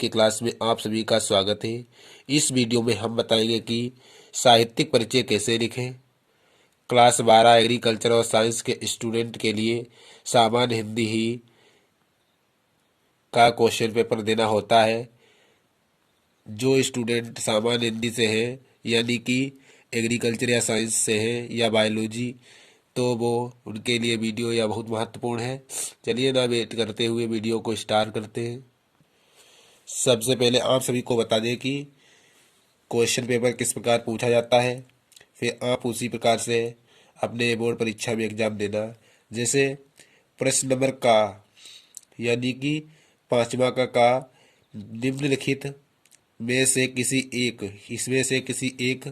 Class में आप सभी का स्वागत है। इस वीडियो में हम बताएंगे कि साहित्यिक परिचय कैसे लिखें। क्लास 12 एग्रीकल्चर और साइंस के स्टूडेंट के लिए सामान्य हिंदी ही का क्वेश्चन पेपर देना होता है। जो स्टूडेंट सामान्य हिंदी से हैं यानी कि एग्रीकल्चर या साइंस से हैं या बायोलॉजी, तो वो उनके लिए वीडियो या बहुत महत्वपूर्ण है। चलिए ना वेट करते हुए वीडियो को स्टार्ट करते हैं। सबसे पहले आप सभी को बता दें कि क्वेश्चन पेपर किस प्रकार पूछा जाता है, फिर आप उसी प्रकार से अपने बोर्ड परीक्षा में एग्जाम देना। जैसे प्रश्न नंबर का यानी कि 5वां का निम्नलिखित में से किसी एक इसमें से किसी एक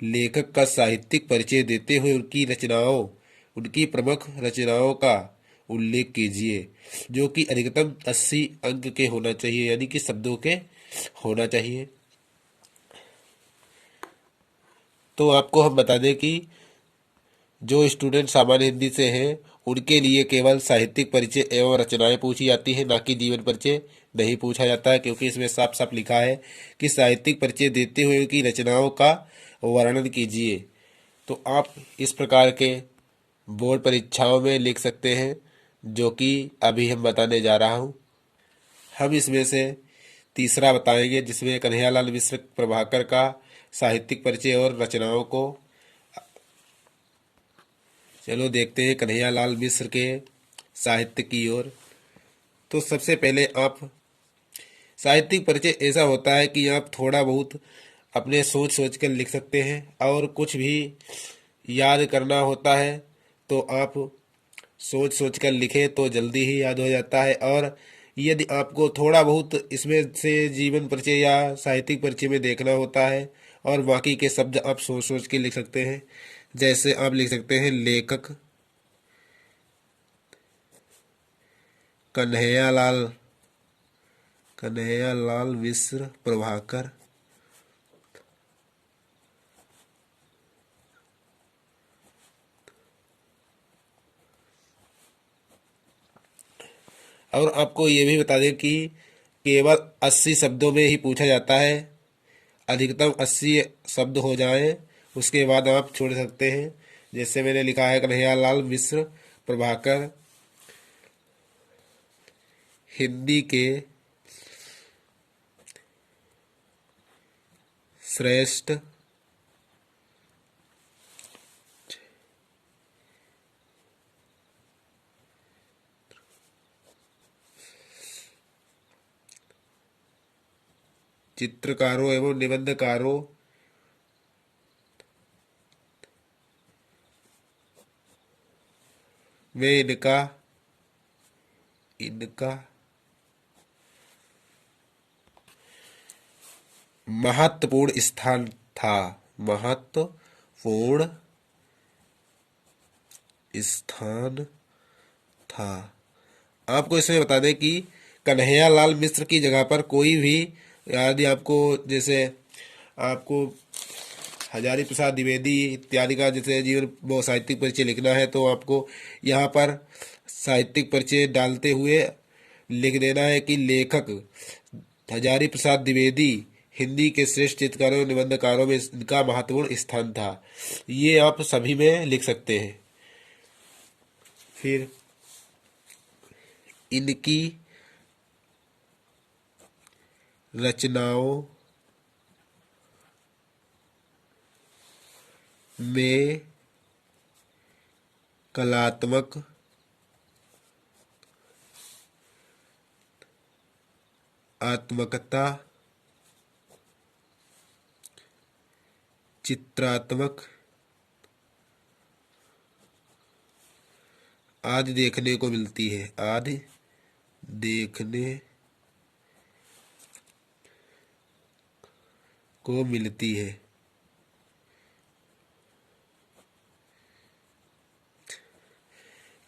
लेखक का साहित्यिक परिचय देते हुए उनकी प्रमुख रचनाओं का उल्लेख कीजिए, जो कि अधिकतम 80 अंक के होना चाहिए, यानी कि शब्दों के होना चाहिए। तो आपको हम बता दें कि जो स्टूडेंट सामान्य हिंदी से हैं उनके लिए केवल साहित्यिक परिचय एवं रचनाएं पूछी जाती है, ना कि जीवन परिचय नहीं पूछा जाता है, क्योंकि इसमें साफ साफ लिखा है कि साहित्यिक परिचय देते हुए उनकी रचनाओं का वर्णन कीजिए। तो आप इस प्रकार के बोर्ड परीक्षाओं में लिख सकते हैं, जो कि अभी हम बताने जा रहा हूँ। हम इसमें से तीसरा बताएंगे, जिसमें कन्हैयालाल मिश्र प्रभाकर का साहित्यिक परिचय और रचनाओं को। चलो देखते हैं कन्हैयालाल मिश्र के साहित्य की ओर। तो सबसे पहले आप साहित्यिक परिचय ऐसा होता है कि आप थोड़ा बहुत अपने सोच सोच कर लिख सकते हैं, और कुछ भी याद करना होता है तो आप सोच सोच कर लिखें तो जल्दी ही याद हो जाता है। और यदि आपको थोड़ा बहुत इसमें से जीवन परिचय या साहित्यिक परिचय में देखना होता है और बाकी के शब्द आप सोच सोच के लिख सकते हैं। जैसे आप लिख सकते हैं लेखक कन्हैयालाल कन्हैयालाल मिश्र प्रभाकर। और आपको ये भी बता दें कि केवल 80 शब्दों में ही पूछा जाता है। अधिकतम 80 शब्द हो जाएं, उसके बाद आप छोड़ सकते हैं। जैसे मैंने लिखा है कन्हैयालाल मिश्र प्रभाकर हिंदी के श्रेष्ठ चित्रकारों एवं निबंधकारों में इनका महत्वपूर्ण स्थान था। महत्वपूर्ण स्थान था। आपको इसमें बता दें कि कन्हैयालाल मिश्र की जगह पर कोई भी, यदि आपको जैसे आपको हजारी प्रसाद द्विवेदी इत्यादि का जैसे जीवन वो साहित्यिक परिचय लिखना है, तो आपको यहाँ पर साहित्यिक परिचय डालते हुए लिख देना है कि लेखक हजारी प्रसाद द्विवेदी हिंदी के श्रेष्ठ चित्रकारों और निबंधकारों में इनका महत्वपूर्ण स्थान था। ये आप सभी में लिख सकते हैं। फिर इनकी रचनाओं में कलात्मक आत्मकता, चित्रात्मक आदि देखने को मिलती है।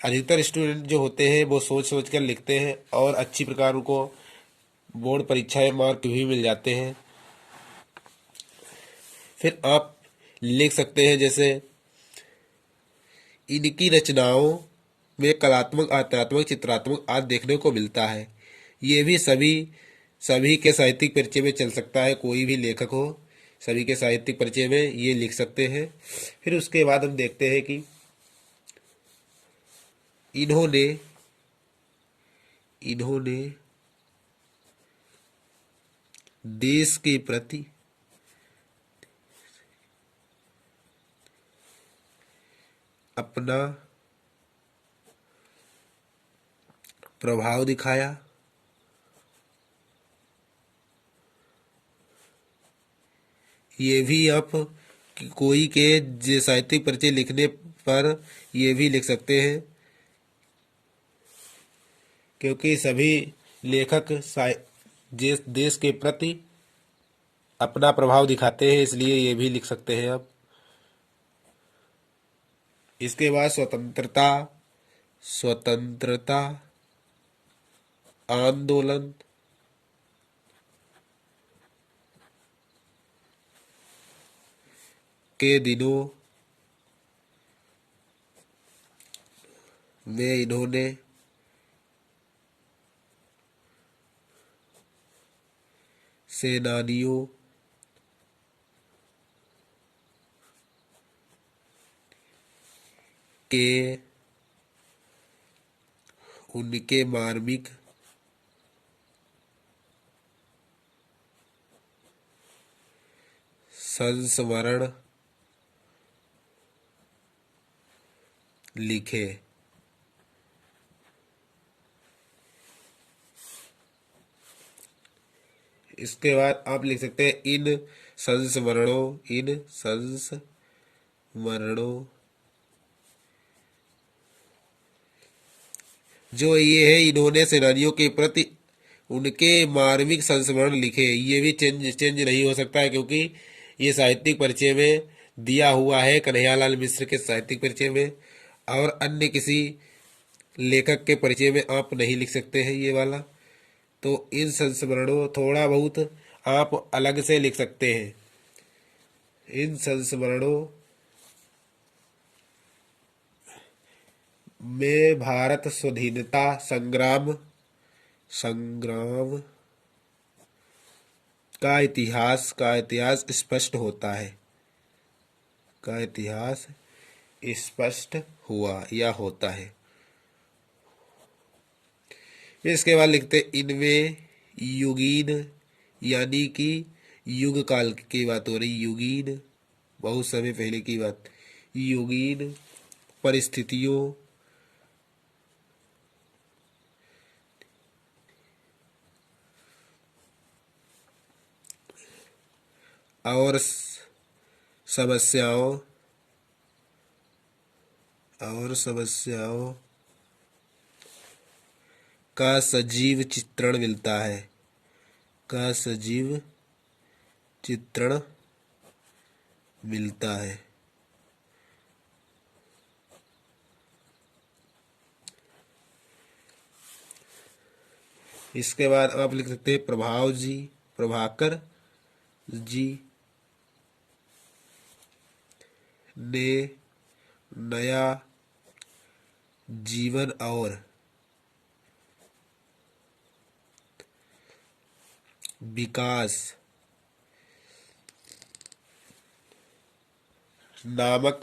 अधिकतर स्टूडेंट जो होते हैं वो सोच सोच कर लिखते हैं और अच्छी प्रकार उनको बोर्ड परीक्षा में मार्क भी मिल जाते हैं। फिर आप लिख सकते हैं जैसे इनकी रचनाओं में कलात्मक आध्यात्मिक चित्रात्मक आदि देखने को मिलता है। ये भी सभी सभी के साहित्यिक परिचय में चल सकता है, कोई भी लेखक हो सभी के साहित्यिक परिचय में ये लिख सकते हैं। फिर उसके बाद हम देखते हैं कि इन्होंने इन्होंने देश के प्रति अपना प्रभाव दिखाया। ये भी आप कोई के साहित्यिक परिचय लिखने पर ये भी लिख सकते हैं, क्योंकि सभी लेखक देश के प्रति अपना प्रभाव दिखाते हैं, इसलिए ये भी लिख सकते हैं आप। इसके बाद स्वतंत्रता स्वतंत्रता आंदोलन के दिनों में इन्होंने सेनानियों के उनके मार्मिक संस्मरण लिखे। इसके बाद आप लिख सकते हैं इन संस्मरणों जो ये है, इन्होंने सेनानियों के प्रति उनके मार्मिक संस्मरण लिखे। ये भी चेंज नहीं हो सकता है, क्योंकि ये साहित्यिक परिचय में दिया हुआ है, कन्हैयालाल मिश्र के साहित्यिक परिचय में, और अन्य किसी लेखक के परिचय में आप नहीं लिख सकते हैं ये वाला। तो इन संस्मरणों थोड़ा बहुत आप अलग से लिख सकते हैं। इन संस्मरणों में भारत स्वाधीनता संग्राम का इतिहास स्पष्ट होता है। का इतिहास स्पष्ट हुआ या होता है। इसके बाद लिखते इनमें युगीन, यानी कि युग काल की बात हो रही, युगीन बहुत समय पहले की बात, युगीन परिस्थितियों और समस्याओं का सजीव चित्रण मिलता है। का सजीव चित्रण मिलता है। इसके बाद आप लिख सकते हैं प्रभाकर जी ने नया जीवन और विकास नामक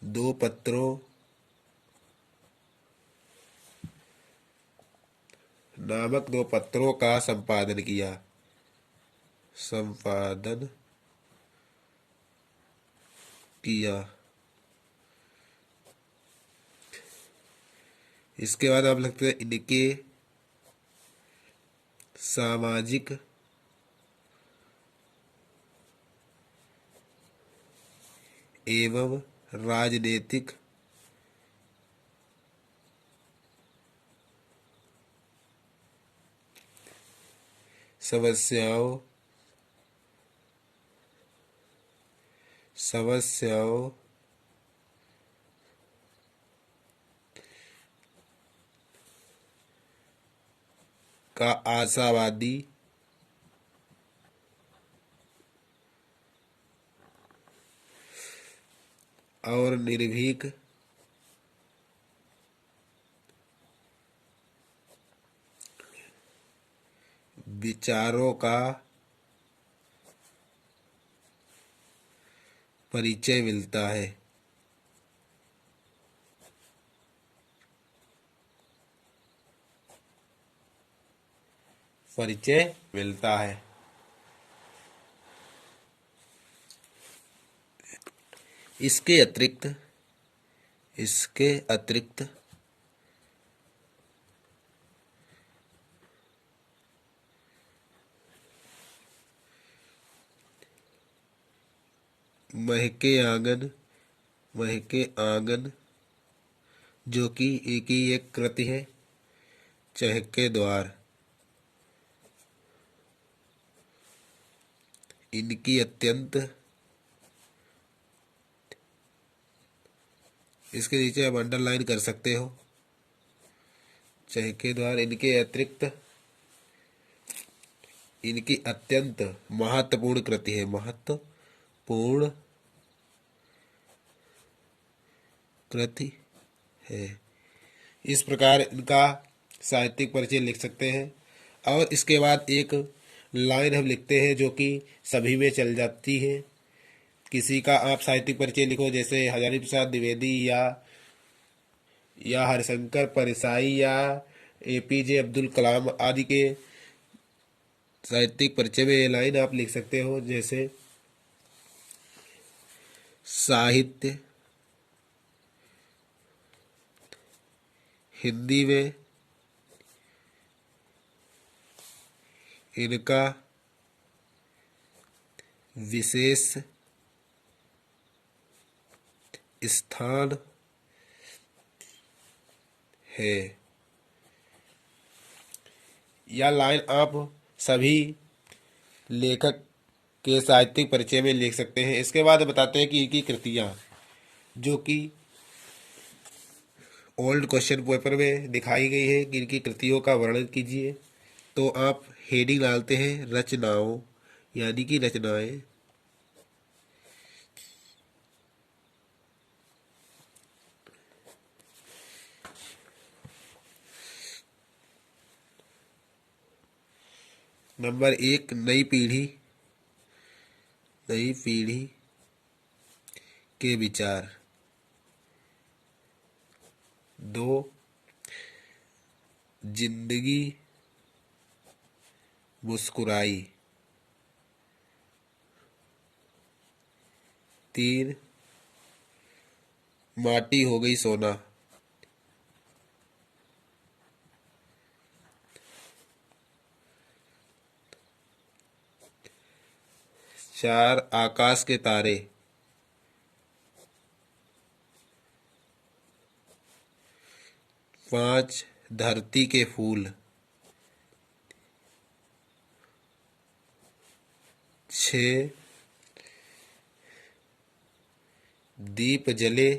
दो पत्रों का संपादन किया। इसके बाद आप लिखते हैं इनके सामाजिक एवं राजनीतिक समस्याओं का आशावादी और निर्भीक विचारों का परिचय मिलता है। परिचय मिलता है। इसके अतिरिक्त महके आंगन जो कि एक कृति है। चहके द्वार, इनकी अत्यंत, इसके नीचे आप अंडरलाइन कर सकते हो। चहके द्वार, इनके अतिरिक्त इनकी अत्यंत महत्वपूर्ण कृति है। महत्वपूर्ण कृति है। इस प्रकार इनका साहित्यिक परिचय लिख सकते हैं। और इसके बाद एक लाइन हम लिखते हैं जो कि सभी में चल जाती है। किसी का आप साहित्यिक परिचय लिखो, जैसे हजारी प्रसाद द्विवेदी या हरिशंकर परसाई या एपीजे अब्दुल कलाम आदि के साहित्यिक परिचय में ये लाइन आप लिख सकते हो, जैसे साहित्य हिंदी में इनका विशेष स्थान है। यह लाइन आप सभी लेखक के साहित्यिक परिचय में लिख सकते हैं। इसके बाद बताते हैं कि इनकी कृतियाँ, जो कि ओल्ड क्वेश्चन पेपर में दिखाई गई है कि इनकी कृतियों का वर्णन कीजिए। तो आप हेडिंग डालते हैं रचनाओं, यानी कि रचनाएं। नंबर 1, नई पीढ़ी के विचार। 2, जिंदगी मुस्कुराई। 3, माटी हो गई सोना। 4, आकाश के तारे। 5, धरती के फूल। 6, दीप जले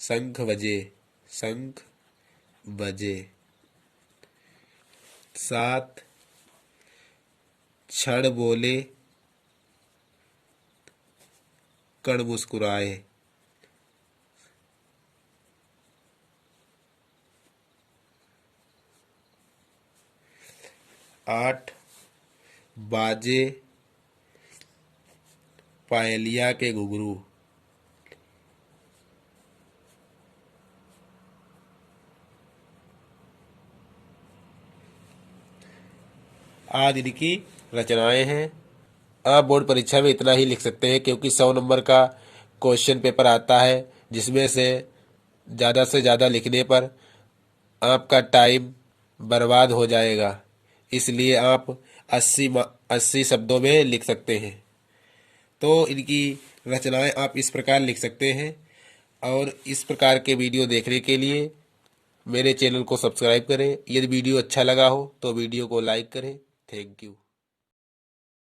शंख बजे। 7, क्षण बोले कण मुस्कुराए। 8, बाजे पायलिया के घुंघरू। 8 इनकी रचनाएं हैं। आप बोर्ड परीक्षा में इतना ही लिख सकते हैं, क्योंकि 100 नंबर का क्वेश्चन पेपर आता है, जिसमें से ज़्यादा लिखने पर आपका टाइम बर्बाद हो जाएगा। इसलिए आप 80 शब्दों में लिख सकते हैं। तो इनकी रचनाएं आप इस प्रकार लिख सकते हैं। और इस प्रकार के वीडियो देखने के लिए मेरे चैनल को सब्सक्राइब करें। यदि वीडियो अच्छा लगा हो तो वीडियो को लाइक करें। Thank you.